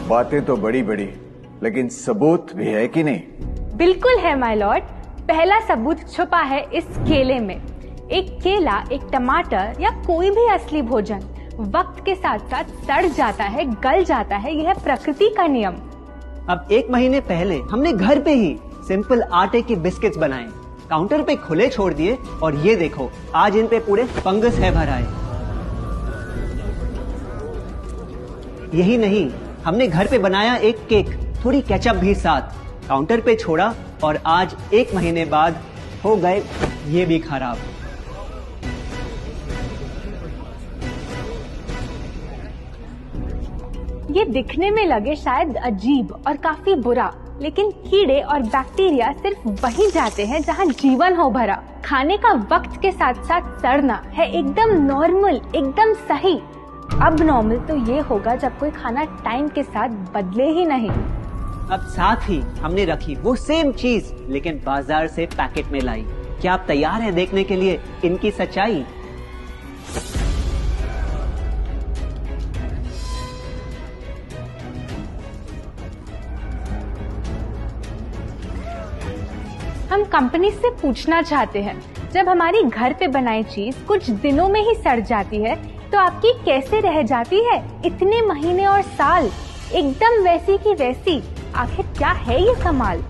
बातें तो बड़ी बड़ी, लेकिन सबूत भी है कि नहीं? बिल्कुल है माय लॉर्ड। पहला सबूत छुपा है इस केले में। एक केला, एक टमाटर या कोई भी असली भोजन वक्त के साथ साथ सड़ जाता है, गल जाता है। यह प्रकृति का नियम। अब 1 महीने पहले हमने घर पे ही सिंपल आटे की बिस्किट्स बनाए, काउंटर पे खुले छोड़ दिए और ये देखो आज इन पे पूरे फंगस है भरा है। यही नहीं, हमने घर पे बनाया एक केक, थोड़ी केचप भी साथ, काउंटर पे छोड़ा और आज 1 महीने बाद हो गए ये भी खराब। ये दिखने में लगे शायद अजीब और काफी बुरा, लेकिन कीड़े और बैक्टीरिया सिर्फ वहीं जाते हैं जहां जीवन हो भरा। खाने का वक्त के साथ साथ सड़ना है एकदम नॉर्मल, एकदम सही। अब नॉर्मल तो ये होगा जब कोई खाना टाइम के साथ बदले ही नहीं। अब साथ ही हमने रखी वो सेम चीज, लेकिन बाजार से पैकेट में लाई। क्या आप तैयार हैं देखने के लिए इनकी सच्चाई? हम कंपनी से पूछना चाहते हैं, जब हमारी घर पे बनाई चीज कुछ दिनों में ही सड़ जाती है तो आपकी कैसे रह जाती है इतने महीने और साल एकदम वैसी की वैसी? आखिर क्या है ये कमाल?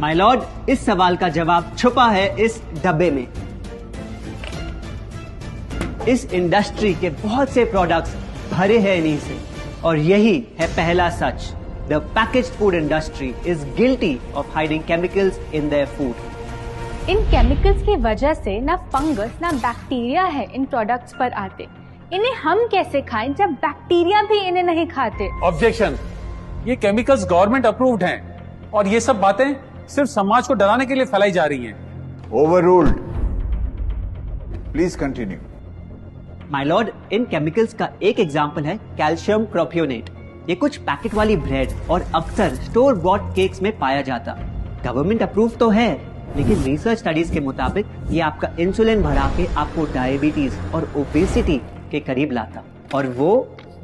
माय लॉर्ड, इस सवाल का जवाब छुपा है इस डब्बे में। इस इंडस्ट्री के बहुत से प्रोडक्ट्स भरे हैं इन्हीं से, और यही है पहला सच। The packaged food industry is guilty of hiding chemicals in their food. In chemicals की वजह से ना फंगस ना बैक्टीरिया है इन प्रोडक्ट्स पर आते। इन्हें हम कैसे खाएं जब बैक्टीरिया भी इन्हें नहीं खाते? ऑब्जेक्शन, ये केमिकल्स गवर्नमेंट अप्रूव्ड हैं और ये सब बातें सिर्फ समाज को डराने के लिए फैलाई जा रही हैं। Overruled. Please continue. My Lord, in chemicals का एक एग्जांपल है कैल्शियम प्रोपियोनेट। ये कुछ पैकेट वाली ब्रेड और अक्सर स्टोर बॉट केक्स में पाया जाता। गवर्नमेंट अप्रूव तो है, लेकिन रिसर्च स्टडीज के मुताबिक ये आपका इंसुलिन बढ़ा के आपको डायबिटीज और ओबेसिटी के करीब लाता। और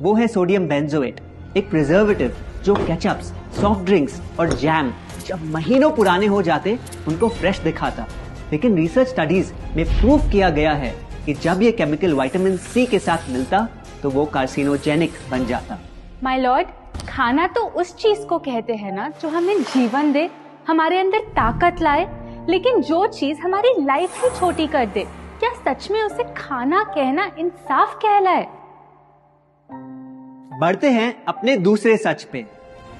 वो है सोडियम बेंजोएट, एक प्रिजर्वेटिव जो केचप्स, सॉफ्ट ड्रिंक्स और जैम जब महीनों पुराने हो जाते उनको फ्रेश दिखाता। लेकिन रिसर्च स्टडीज में प्रूव किया गया है कि जब ये केमिकल विटामिन सी के साथ मिलता तो वो कार्सिनोजेनिक बन जाता। माय लॉर्ड, खाना तो उस चीज को कहते हैं ना जो हमें जीवन दे, हमारे अंदर ताकत लाए। लेकिन जो चीज हमारी लाइफ ही छोटी कर दे, क्या सच में उसे खाना कहना इंसाफ कहलाए? बढ़ते हैं अपने दूसरे सच पे,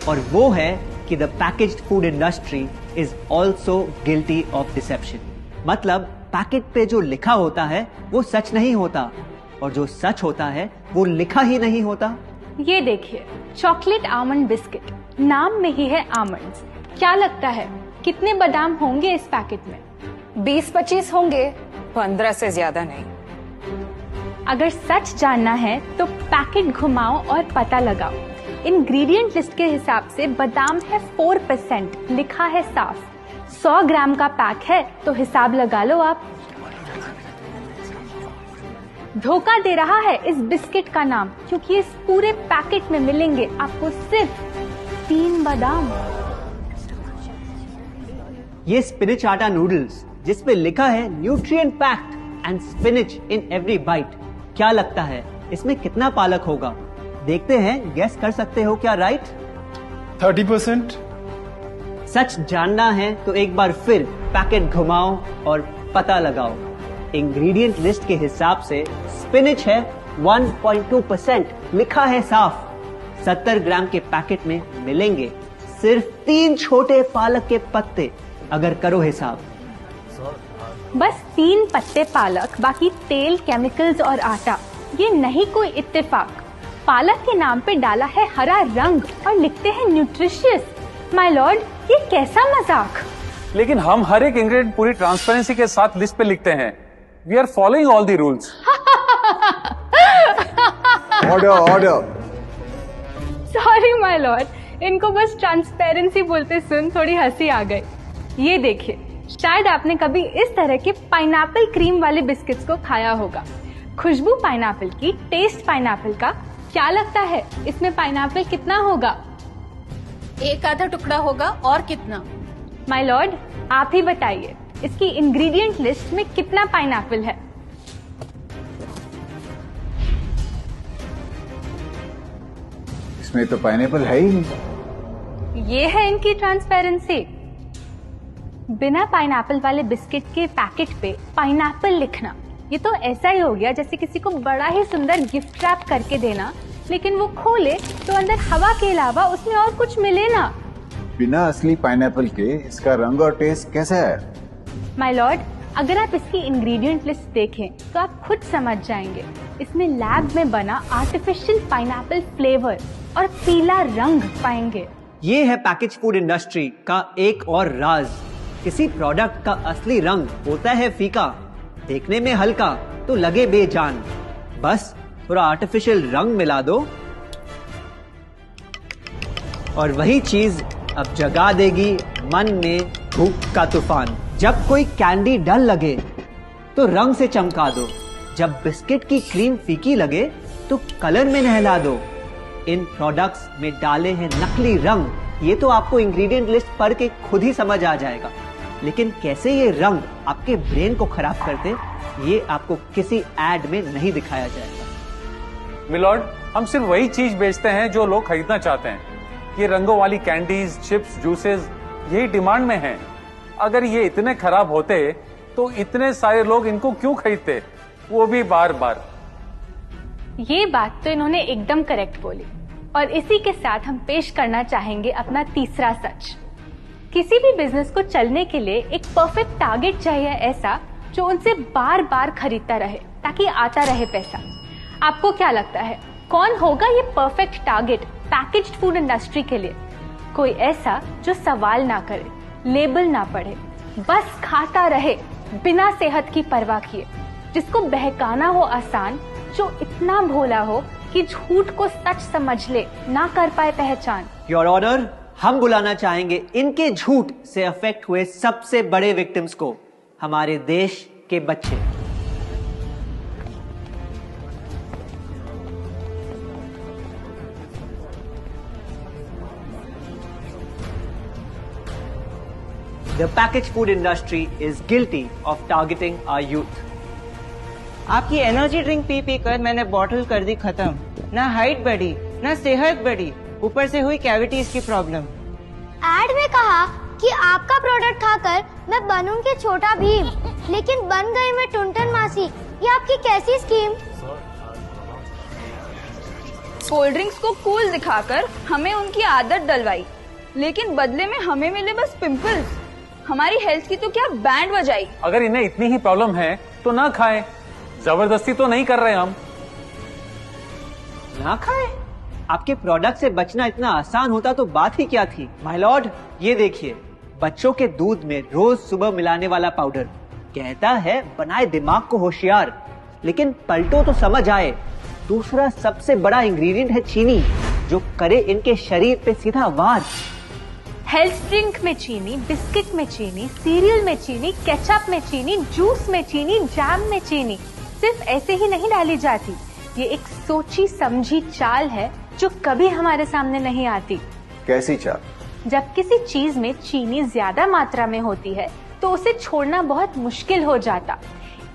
और वो है कि the packaged food industry is also guilty of deception. मतलब पैकेट पे जो लिखा होता है वो सच नहीं होता, और जो सच होता है वो लिखा ही नहीं होता। ये देखिए, चॉकलेट आमंड बिस्किट, नाम में ही है आमंड्स। क्या लगता है कितने बादाम होंगे इस पैकेट में? 20-25 होंगे, 15 से ज्यादा नहीं। अगर सच जानना है तो पैकेट घुमाओ और पता लगाओ। इंग्रेडिएंट लिस्ट के हिसाब से बादाम है 4%, लिखा है साफ। 100 ग्राम का पैक है तो हिसाब लगा लो आप। धोखा दे रहा है इस बिस्किट का नाम, क्योंकि इस पूरे पैकेट में मिलेंगे आपको सिर्फ 3 बादाम। ये स्पिनच आटा नूडल्स जिसपे लिखा है nutrient packed and spinach in every bite. क्या लगता है इसमें कितना पालक होगा? देखते हैं, गेस कर सकते हो क्या राइट? 30%। सच जानना है तो एक बार फिर पैकेट घुमाओ और पता लगाओ। इंग्रेडिएंट लिस्ट के हिसाब से स्पिनच है 1.2%, लिखा है साफ। 70 ग्राम के पैकेट में मिलेंगे सिर्फ 3 छोटे पालक के पत्ते। अगर करो हिसाब, बस 3 पत्ते पालक, बाकी तेल, केमिकल्स और आटा। ये नहीं कोई इत्तेफाक। पालक के नाम पे डाला है हरा रंग और लिखते हैं न्यूट्रिशियस। माय लॉर्ड, ये कैसा मजाक? लेकिन हम हर एक इंग्रेडिएंट पूरी ट्रांसपेरेंसी के साथ लिस्ट पे लिखते हैं। We are following all the rules. Order. Sorry my lord, इनको बस ट्रांसपेरेंसी बोलते सुन थोड़ी हंसी आ गई। ये देखिए, शायद आपने कभी इस तरह के पाइनएप्पल क्रीम वाले बिस्किट्स को खाया होगा। खुशबू पाइनएप्पल की, टेस्ट पाइनएप्पल का। क्या लगता है इसमें पाइनएप्पल कितना होगा? एक आधा टुकड़ा होगा और कितना? माय लॉर्ड, आप ही बताइए, इसकी इंग्रेडिएंट लिस्ट में कितना पाइनएप्पल है? इसमें तो पाइनएप्पल है ही नहीं। ये है इनकी ट्रांसपेरेंसी। बिना पाइनएप्पल वाले बिस्किट के पैकेट पे पाइनएप्पल लिखना, ये तो ऐसा ही हो गया जैसे किसी को बड़ा ही सुंदर गिफ्ट रैप करके देना, लेकिन वो खोले तो अंदर हवा के अलावा उसमें और कुछ मिले ना। बिना असली पाइनएप्पल के इसका रंग और टेस्ट कैसा है? माय लॉर्ड, अगर आप इसकी इंग्रेडिएंट लिस्ट देखें तो आप खुद समझ जाएंगे। इसमें लैब में बना आर्टिफिशियल पाइनएप्पल फ्लेवर और पीला रंग पाएंगे। ये है पैकेज फूड इंडस्ट्री का एक और राज। किसी प्रोडक्ट का असली रंग होता है फीका, देखने में हल्का तो लगे बेजान। बस थोड़ा आर्टिफिशियल रंग मिला दो और वही चीज अब जगा देगी मन में भूख का तूफान। जब कोई कैंडी डल लगे तो रंग से चमका दो, जब बिस्किट की क्रीम फीकी लगे तो कलर में नहला दो। इन प्रोडक्ट्स में डाले हैं नकली रंग, ये तो आपको इंग्रेडिएंट लिस्ट पढ़ के खुद ही समझ आ जाएगा। लेकिन कैसे ये रंग आपके ब्रेन को खराब करते, ये आपको किसी एड में नहीं दिखाया जाएगा। मिलॉर्ड, हम सिर्फ वही चीज बेचते हैं जो लोग खरीदना चाहते हैं। ये रंगों वाली कैंडीज, चिप्स, जूसेस यही डिमांड में हैं। अगर ये इतने खराब होते तो इतने सारे लोग इनको क्यों खरीदते, वो भी बार बार। ये बात तो इन्होंने एकदम करेक्ट बोली। और इसी के साथ हम पेश करना चाहेंगे अपना तीसरा सच। किसी भी बिजनेस को चलने के लिए एक परफेक्ट टारगेट चाहिए, ऐसा जो उनसे बार बार खरीदता रहे ताकि आता रहे पैसा। आपको क्या लगता है कौन होगा ये perfect target packaged food industry के लिए? कोई ऐसा जो सवाल ना करे, लेबल ना पढ़े, बस खाता रहे बिना सेहत की परवाह किए, जिसको बहकाना हो आसान, जो इतना भोला हो कि झूठ को सच समझ ले, ना कर पाए पहचान। योर ऑनर, हम बुलाना चाहेंगे इनके झूठ से अफेक्ट हुए सबसे बड़े विक्टिम्स को, हमारे देश के बच्चे। The packaged food industry is guilty of targeting our youth. आपकी एनर्जी ड्रिंक पी पी कर मैंने बॉटल कर दी खत्म। ना हाइट बढ़ी, ना सेहत बढ़ी, ऊपर से हुई कैविटीज की प्रॉब्लम। एड में कहा कि आपका प्रोडक्ट खाकर मैं बनूंगी छोटा भीम, लेकिन बन गई मैं टुनटन मासी। ये आपकी कैसी स्कीम? कोल्ड ड्रिंक्स को कूल दिखाकर हमें उनकी आदत डलवाई, लेकिन बदले में हमें मिले बस पिंपल्स। हमारी हेल्थ की तो क्या बैंड बजाई। अगर इन्हें इतनी ही प्रॉब्लम है तो ना खाएं, जबरदस्ती तो नहीं कर रहे हम। ना खाएं? आपके प्रोडक्ट से बचना इतना आसान होता तो बात ही क्या थी। माय लॉर्ड, ये देखिए, बच्चों के दूध में रोज सुबह मिलाने वाला पाउडर कहता है बनाए दिमाग को होशियार, लेकिन पलटो तो समझ आए। दूसरा सबसे बड़ा इंग्रेडिएंट है चीनी, जो करे इनके शरीर पे सीधा वार। हेल्थ ड्रिंक में चीनी, बिस्किट में चीनी, सीरियल में चीनी, केचप में चीनी, जूस में चीनी, जैम में चीनी सिर्फ ऐसे ही नहीं डाली जाती। ये एक सोची समझी चाल है जो कभी हमारे सामने नहीं आती। कैसी चाल? जब किसी चीज में चीनी ज्यादा मात्रा में होती है तो उसे छोड़ना बहुत मुश्किल हो जाता।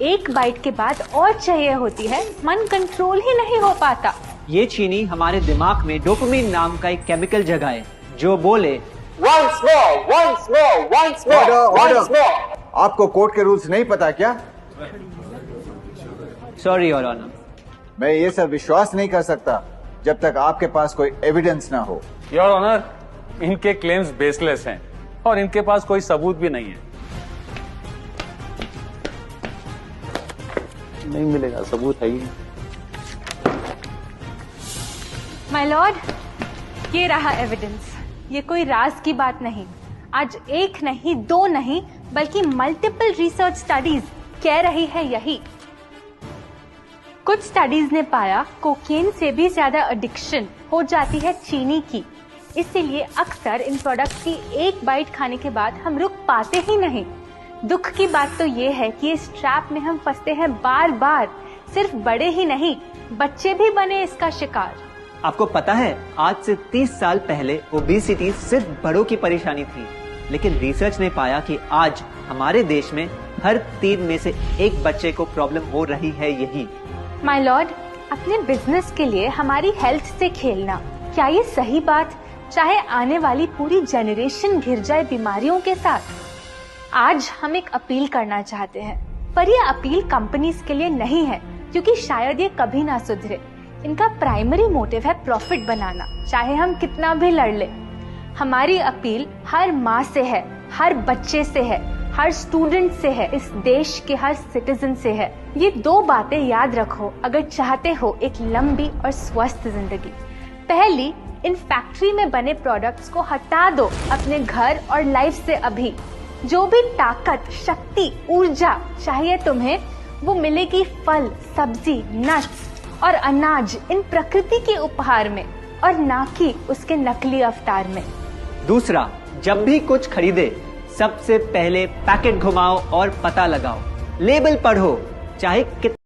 एक बाइट के बाद और चाहिए होती है, मन कंट्रोल ही नहीं हो पाता। ये चीनी हमारे दिमाग में डोपामिन नाम का एक केमिकल जगाए, जो बोले Once more, once more, once more, once more. आपको कोर्ट के रूल्स नहीं पता क्या? Sorry your honour. मैं ये सब विश्वास नहीं कर सकता जब तक आपके पास कोई एविडेंस ना हो। योर ऑनर, इनके क्लेम्स बेसलेस हैं और इनके पास कोई सबूत भी नहीं है। नहीं मिलेगा, सबूत है ही नहीं। माय लॉर्ड, ये रहा एविडेंस। ये कोई राज की बात नहीं। आज एक नहीं, दो नहीं, बल्कि मल्टीपल रिसर्च स्टडीज कह रही है यही। कुछ स्टडीज ने पाया कोकेन से भी ज्यादा एडिक्शन हो जाती है चीनी की। इसीलिए अक्सर इन प्रोडक्ट्स की एक बाइट खाने के बाद हम रुक पाते ही नहीं। दुख की बात तो ये है कि इस ट्रैप में हम फंसते हैं बार बार। सिर्फ बड़े ही नहीं, बच्चे भी बने इसका शिकार। आपको पता है आज से 30 साल पहले ओबेसिटी सिर्फ बड़ों की परेशानी थी, लेकिन रिसर्च ने पाया कि आज हमारे देश में हर 3 में से 1 बच्चे को प्रॉब्लम हो रही है यही। माय लॉर्ड, अपने बिजनेस के लिए हमारी हेल्थ से खेलना, क्या ये सही बात, चाहे आने वाली पूरी जनरेशन घिर जाए बीमारियों के साथ? आज हम एक अपील करना चाहते हैं, पर ये अपील कंपनीज के लिए नहीं है, क्योंकि शायद ये कभी ना सुधरे। इनका प्राइमरी मोटिव है प्रॉफिट बनाना, चाहे हम कितना भी लड़ ले। हमारी अपील हर माँ से है, हर बच्चे से है, हर स्टूडेंट से है, इस देश के हर सिटीजन से है। ये 2 बातें याद रखो अगर चाहते हो एक लंबी और स्वस्थ जिंदगी। पहली, इन फैक्ट्री में बने प्रोडक्ट्स को हटा दो अपने घर और लाइफ से अभी। जो भी ताकत, शक्ति, ऊर्जा चाहिए तुम्हें, वो मिलेगी फल, सब्जी, नट्स और अनाज इन प्रकृति के उपहार में, और ना कि उसके नकली अवतार में। दूसरा, जब भी कुछ खरीदे सबसे पहले पैकेट घुमाओ और पता लगाओ, लेबल पढ़ो, चाहे कितना